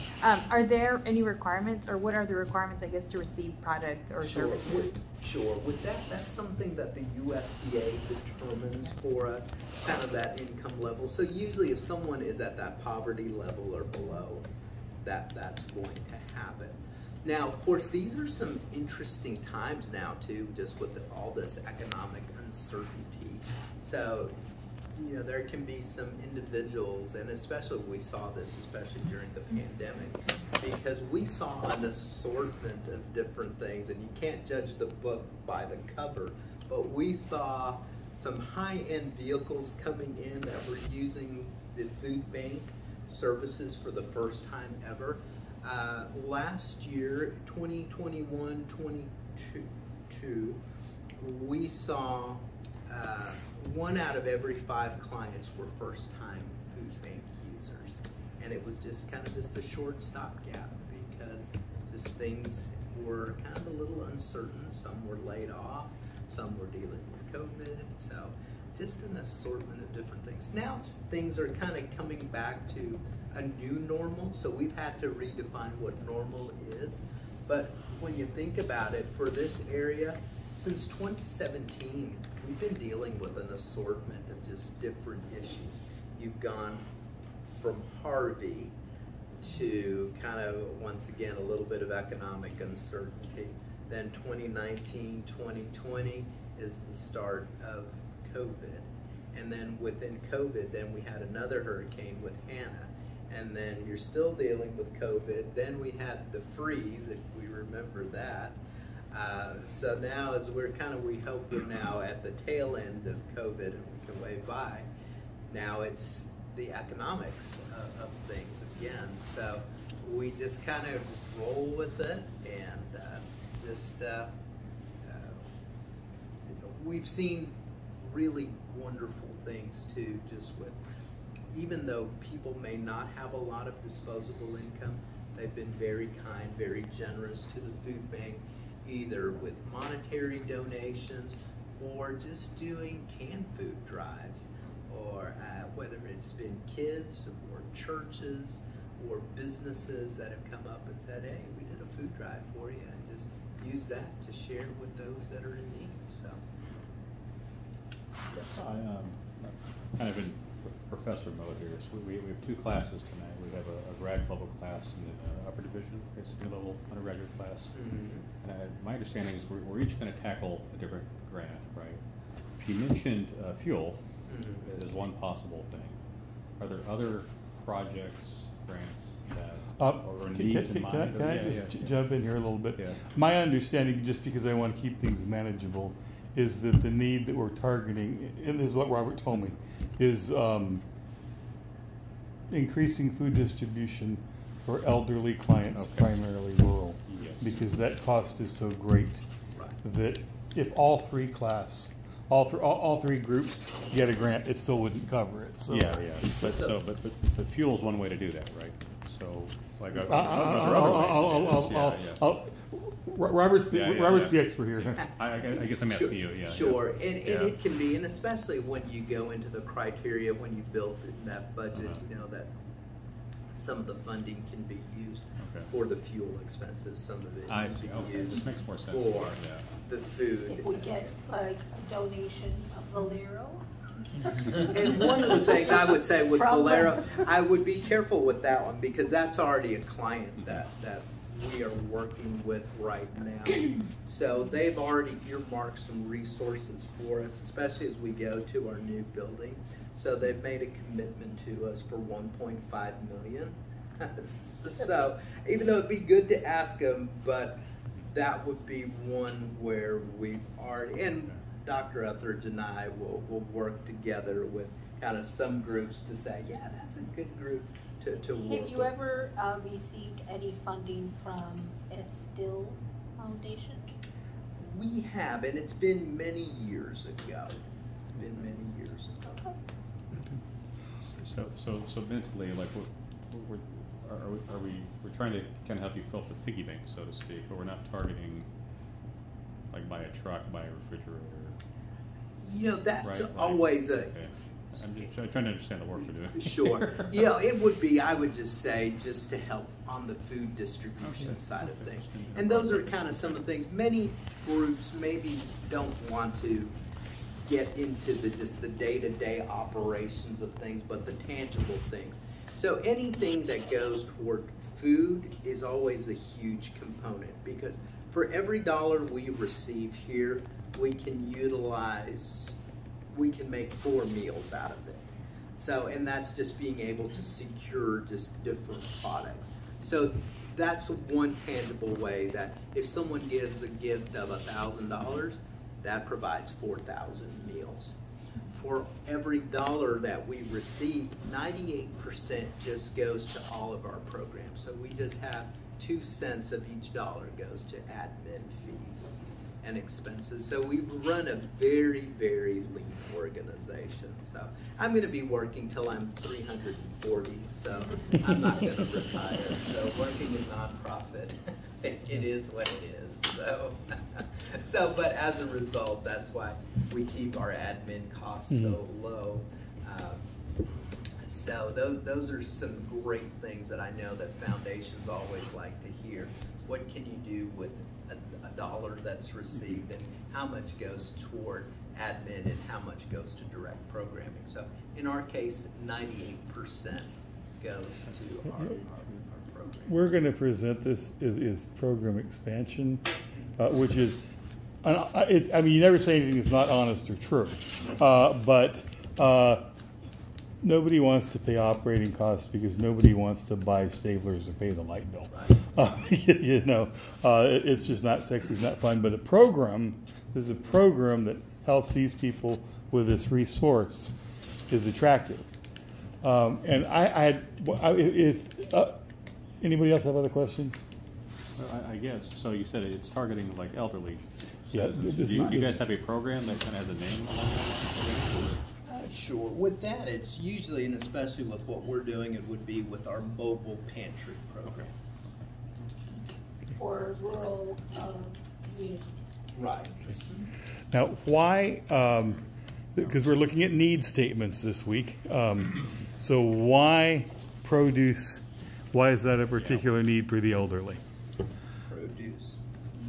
Are there any requirements, or what are the requirements, I guess, to receive product or services? Sure. With that, that's something that the USDA determines for us, kind of that income level. So usually if someone is at that poverty level or below, that's going to happen. Now, of course, these are some interesting times now, too, just with all this economic uncertainty. So, you know, there can be some individuals, and especially we saw this, especially during the pandemic, because we saw an assortment of different things, and you can't judge the book by the cover, but we saw some high-end vehicles coming in that were using the food bank services for the first time ever. Last year, 2021-22, we saw 1 out of every 5 clients were first-time food bank users, and it was just kind of just a short stopgap because just things were kind of a little uncertain. Some were laid off, some were dealing with COVID, so just an assortment of different things. Now things are kind of coming back to a new normal, so we've had to redefine what normal is. But when you think about it, for this area, since 2017, we've been dealing with an assortment of just different issues. You've gone from Harvey to kind of, once again, a little bit of economic uncertainty. Then 2019, 2020 is the start of COVID. And then within COVID, then we had another hurricane with Hannah. And then you're still dealing with COVID. Then we had the freeze, if we remember that. So now as we hope we're now at the tail end of COVID and we can wave by. Now it's the economics of things again. So we just kind of just roll with it, and we've seen really wonderful things too, just with, even though people may not have a lot of disposable income, they've been very kind, very generous to the food bank, either with monetary donations or just doing canned food drives, or whether it's been kids or churches or businesses that have come up and said, hey, we did a food drive for you, and just use that to share with those that are in need. So, yes. I'm kind of in professor mode here. So we have 2 classes tonight. We have a grad level class and then an upper division, basically level undergraduate class. Mm-hmm. And my understanding is we're each going to tackle a different grant, right? You mentioned fuel mm-hmm. as one possible thing. Are there other projects, grants that or needs in mind? Can I just jump in here a little bit? Yeah. My understanding, just because I want to keep things manageable, is that the need that we're targeting, and this is what Robert told me, is increasing food distribution for elderly clients, primarily rural, yes. because that cost is so great that if all three groups get a grant, it still wouldn't cover it. So. Yeah. But fuel is one way to do that, right? So, like, Robert's the expert here. I guess I'm asking you, yeah. Sure, yeah. and it can be, and especially when you go into the criteria, when you build that budget, you know, that some of the funding can be used for the fuel expenses, some of it I can see, be okay, used this makes more sense. for Yeah. the food. If we get like a donation of Valero. And one of the things I would say with From Valero, I would be careful with that one because that's already a client that we are working with right now. So they've already earmarked some resources for us, especially as we go to our new building. So they've made a commitment to us for $1.5 million. So even though it'd be good to ask them, but that would be one where we've already, and Dr. Etheridge and I will work together with kind of some groups to say, yeah, that's a good group to work Have you with. ever received any funding from Estill Foundation? We have, and it's been many years ago. It's been many years ago. So mentally, like, we're trying to kind of help you fill up the piggy bank, so to speak, but we're not targeting, like, buy a truck, buy a refrigerator. You know, that's Right. always a... Okay. I'm just trying to understand the work we're doing. Sure. Yeah, it would be, I would just say, just to help on the food distribution Okay. side of Okay. things. And those are kind of some of the things. Many groups maybe don't want to get into just the day-to-day operations of things, but the tangible things. So anything that goes toward food is always a huge component because for every dollar we receive here, we can make 4 meals out of it. So, and that's just being able to secure just different products. So that's one tangible way that if someone gives a gift of $1,000, that provides 4,000 meals. For every dollar that we receive, 98% just goes to all of our programs. So we just have 2 cents of each dollar goes to admin fees and expenses. So we run a very, very lean organization. So I'm going to be working till I'm 340, so I'm not going to retire. So working in nonprofit, it is what it is. So, but as a result, that's why we keep our admin costs so low. So those are some great things that I know that foundations always like to hear. What can you do with a dollar that's received, and how much goes toward admin and how much goes to direct programming? So in our case, 98% goes to our program. We're going to present this is program expansion, which is, I mean, you never say anything that's not honest or true, but nobody wants to pay operating costs because nobody wants to buy staplers and pay the light bill. You know, it's just not sexy, it's not fun. But this is a program that helps these people with this resource is attractive. And anybody else have other questions? Well, I guess, so you said it's targeting like elderly. So Yeah, do you guys have a program that kind of has a name along that? Sure. With that, it's usually, and especially with what we're doing, it would be with our mobile pantry program. For rural communities. Right. Now, why? Because we're looking at need statements this week. So why produce? Why is that a particular need for the elderly? Produce,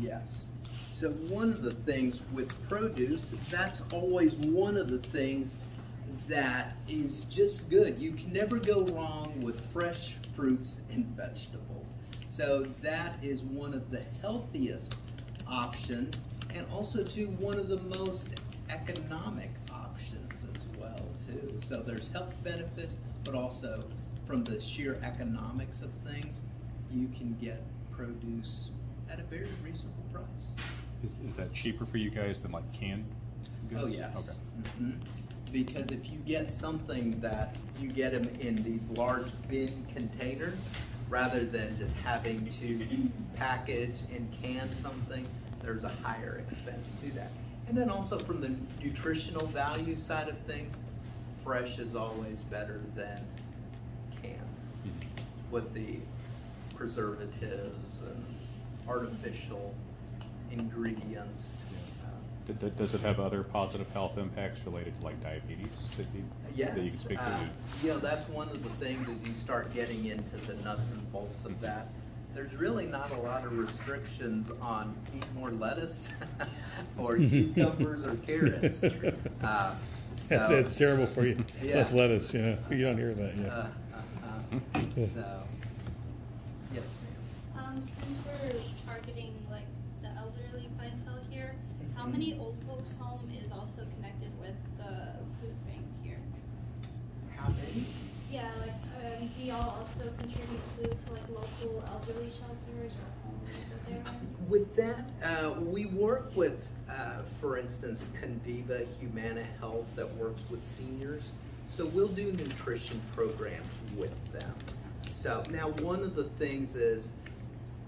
yes. So one of the things with produce, that's always one of the things that is just good. You can never go wrong with fresh fruits and vegetables. So that is one of the healthiest options, and also too one of the most economic options as well too. So there's health benefit, but also from the sheer economics of things, you can get produce at a very reasonable price. Is that cheaper for you guys than like canned goods? Oh yes. Okay. Mm-hmm. Because if you get something that you get them in these large bin containers, rather than just having to package and can something, there's a higher expense to that. And then also from the nutritional value side of things, fresh is always better than canned. with the preservatives and artificial ingredients. Does it have other positive health impacts related to like diabetes that you can Yes, speak to? you know, that's one of the things as you start getting into the nuts and bolts of that. There's really not a lot of restrictions on eat more lettuce or cucumbers or carrots. It's terrible for you. Yeah. Less lettuce, you don't hear that yet. So, yes, ma'am. Since we're targeting like the elderly clientele here, how many old folks home is also connected with the food bank here? How many? Yeah, like do y'all also contribute food to like local elderly shelters or homes that they're in? With that, we work with, for instance, Conviva Humana Health that works with seniors. So we'll do nutrition programs with them. So now one of the things is,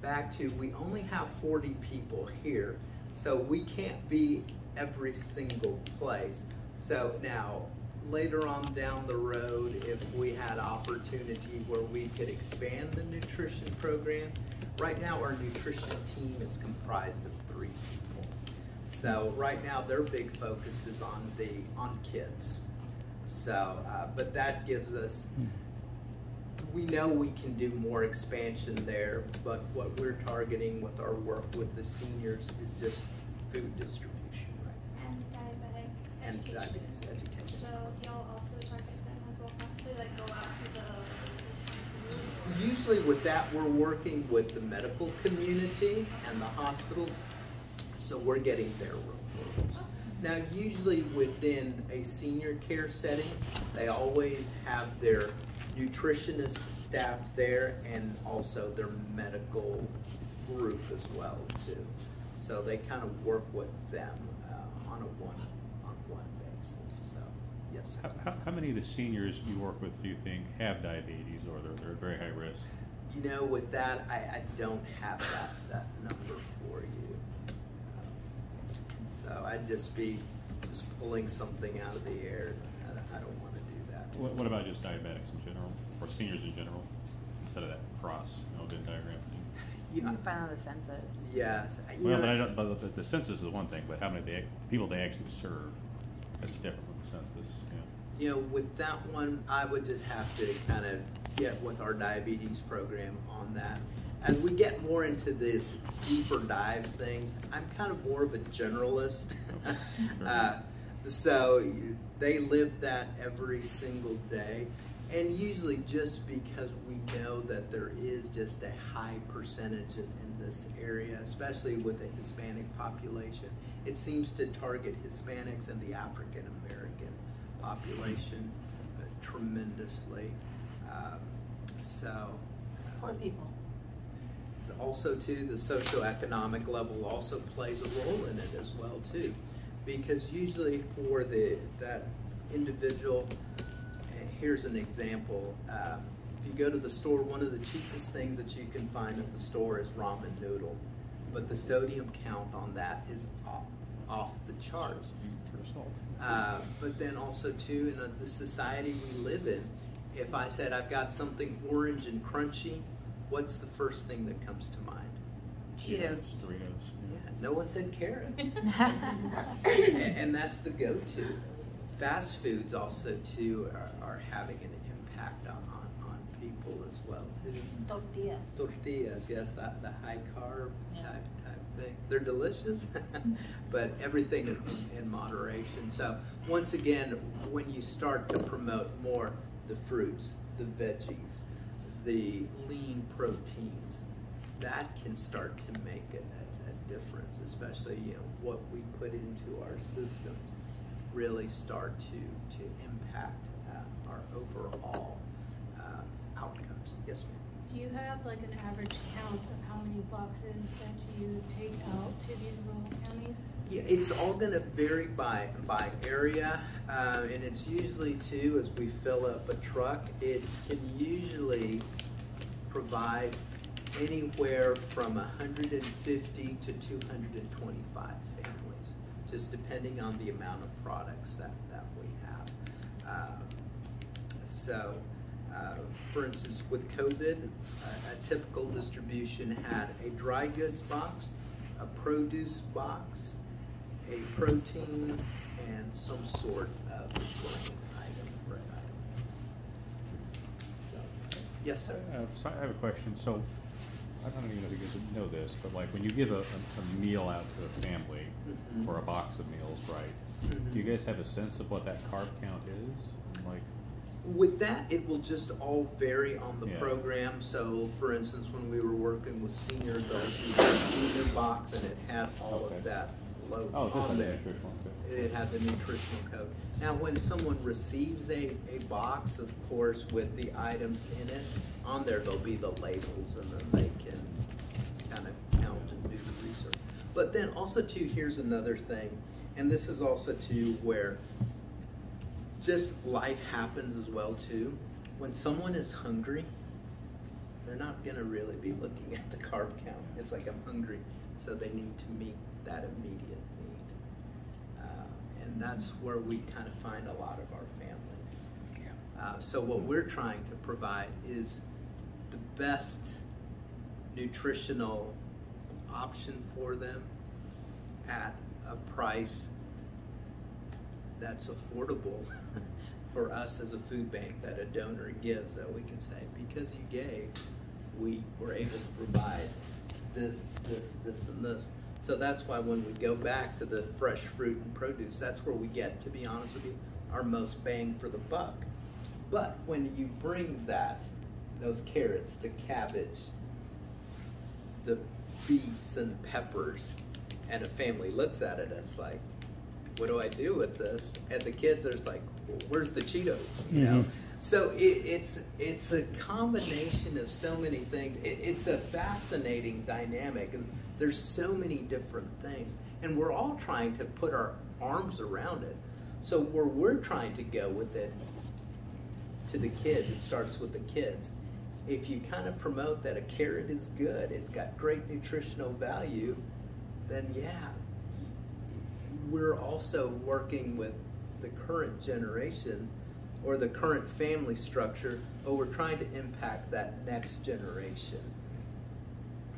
back to, we only have 40 people here, so we can't be every single place. So now, later on down the road, if we had opportunity where we could expand the nutrition program, right now our nutrition team is comprised of 3 people. So right now their big focus is on kids. So, but that gives us, we know we can do more expansion there, but what we're targeting with our work with the seniors is just food distribution, right? And diabetic And education. diabetes education. So do y'all also target them as well, possibly like go out to the Usually with that, we're working with the medical community and the hospitals, so we're getting their referrals. Now, usually within a senior care setting, they always have their nutritionist staff there and also their medical group as well too. So they kind of work with them on a one-on-one basis. So yes. How many of the seniors you work with do you think have diabetes or they're very high risk? You know, with that, I don't have that number for you. So I'd just be pulling something out of the air. I don't want to do that. What about just diabetics in general, or seniors in general, instead of that cross, Venn diagram thing? You can find on the census. Yes. Well, but I don't. But the census is one thing, but how many the people they actually serve, that's different from the census. Yeah. You know, with that one, I would just have to kind of get with our diabetes program on that. As we get more into this deeper dive things, I'm kind of more of a generalist. So they live that every single day. And usually just because we know that there is just a high percentage in this area, especially with the Hispanic population, it seems to target Hispanics and the African American population tremendously. Poor people. Also too, the socioeconomic level also plays a role in it as well too, because usually for that individual, here's an example. If you go to the store, one of the cheapest things that you can find at the store is ramen noodle, but the sodium count on that is off the charts. But then also too, in the society we live in, if I said I've got something orange and crunchy, what's the first thing that comes to mind? Cheetos. Doritos. Yeah, no one said carrots. And that's the go-to. Fast foods also too are having an impact on people as well too. Tortillas. Tortillas, yes, the high carb type thing. They're delicious, but everything in moderation. So once again, when you start to promote more the fruits, the veggies, the lean proteins, that can start to make a difference, especially what we put into our systems really start to impact our overall outcomes. Yes, ma'am. Do you have like an average count of how many boxes that you take out to these rural counties? Yeah, it's all going to vary by area, and it's usually too, as we fill up a truck, it can usually provide anywhere from 150 to 225 families, just depending on the amount of products that we have. For instance, with COVID, a typical distribution had a dry goods box, a produce box, a protein, and some sort of grain item, bread item. So, yes, sir. So I have a question. So I don't even know if you guys know this, but like when you give a meal out to a family or a box of meals, right? Do you guys have a sense of what that carb count is? Like, with that, it will just all vary on the Yeah. program. So, for instance, when we were working with senior adults, we had a senior box and it had all Okay. of that load oh, this on is the there. nutritional too. It had the nutritional code. Now, when someone receives a box, of course, with the items in it, on there there'll be the labels, and then they can kind of count and do the research. But then also too, here's another thing, and this is also too where just life happens as well too. When someone is hungry, they're not gonna really be looking at the carb count. It's like, I'm hungry, so they need to meet that immediate need. And that's where we kind of find a lot of our families. So what we're trying to provide is the best nutritional option for them at a price that's affordable for us as a food bank, that a donor gives, that we can say, because you gave, we were able to provide this, and this. So that's why when we go back to the fresh fruit and produce, that's where we get, to be honest with you, our most bang for the buck. But when you bring those carrots, the cabbage, the beets and peppers, and a family looks at it, it's like, what do I do with this? And the kids are just like, well, where's the Cheetos? You know? So it's a combination of so many things. It's a fascinating dynamic, and there's so many different things, and we're all trying to put our arms around it. So where we're trying to go with it to the kids, it starts with the kids. If you kind of promote that a carrot is good, it's got great nutritional value, then yeah, we're also working with the current generation or the current family structure, but we're trying to impact that next generation.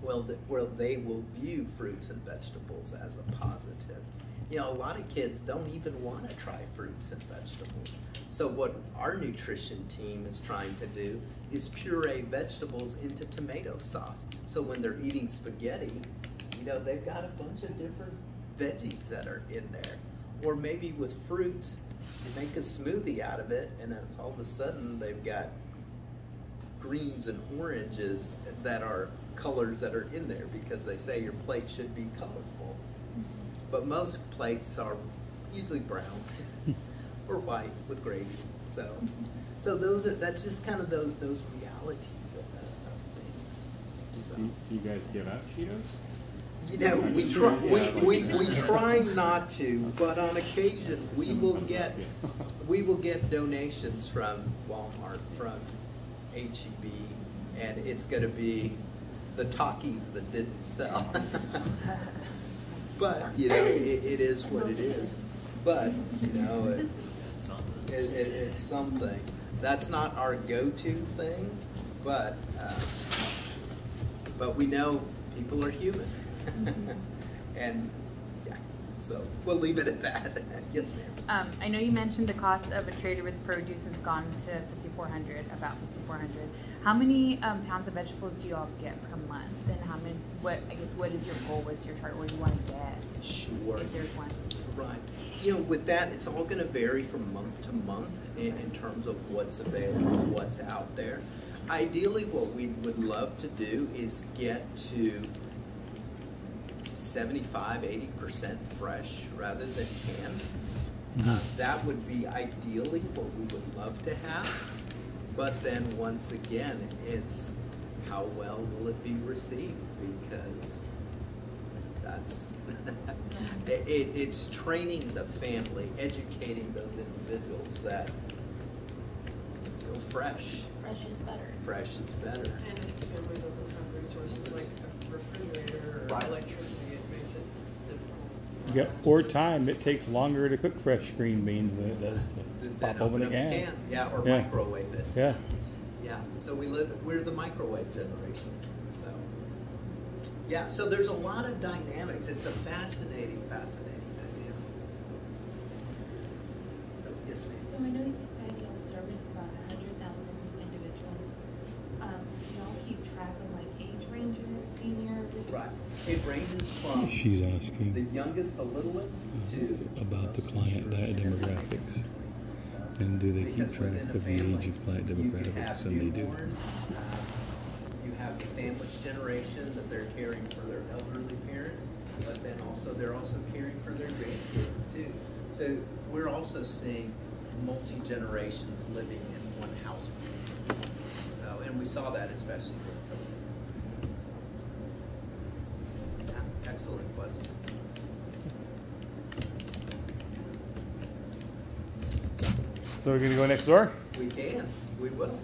Well, where they will view fruits and vegetables as a positive. You know, a lot of kids don't even want to try fruits and vegetables. So what our nutrition team is trying to do is puree vegetables into tomato sauce. So when they're eating spaghetti, you know, they've got a bunch of different veggies that are in there. Or maybe with fruits, you make a smoothie out of it, and it's all of a sudden they've got greens and oranges that are colors that are in there, because they say your plate should be colorful. But most plates are usually brown or white with gravy. So that's just kind of those realities of things. So. Do you guys give out Cheetos? You know, we try not to, but on occasion we will get donations from Walmart, from HEB, and it's going to be the Takis that didn't sell. But you know, it is what it is. But you know, it's something. That's not our go-to thing, but we know people are human. And yeah, so we'll leave it at that. Yes, ma'am. I know you mentioned the cost of a trader with produce has gone to $5,400, about $5,400. How many pounds of vegetables do you all get per month? And how many? What is your goal? What's your target? What do you want to get? Sure. If there's one. Right. You know, with that, it's all going to vary from month to month in terms of what's available, what's out there. Ideally, what we would love to do is get to 75–80% fresh rather than canned. That would be ideally what we would love to have. But then once again, it's how well will it be received, because that's it's training the family, educating those individuals that go fresh. Fresh is better. Fresh is better. And if the family doesn't have resources like a refrigerator or electricity, it makes it difficult. Yeah, or time. It takes longer to cook fresh green beans than it does to Then pop open a can. Yeah, or Yeah. microwave it. Yeah. Yeah, so we're the microwave generation. So, yeah, so there's a lot of dynamics. It's a fascinating dynamic. So yes, ma'am. So I know you said you'll service about 100,000 individuals. Do y'all keep track of like age ranges, seniors? Right. It ranges from She's asking the youngest, the littlest, to about the client demographics. And do they keep Because track within a of the family, age of client you could demographics? have And they do. newborns, you have the sandwich generation that they're caring for their elderly parents, but then also they're also caring for their grandkids too. So we're also seeing multi-generations living in one household. So, and we saw that especially with COVID. So, yeah, excellent question. So we're gonna go next door? We can, we will.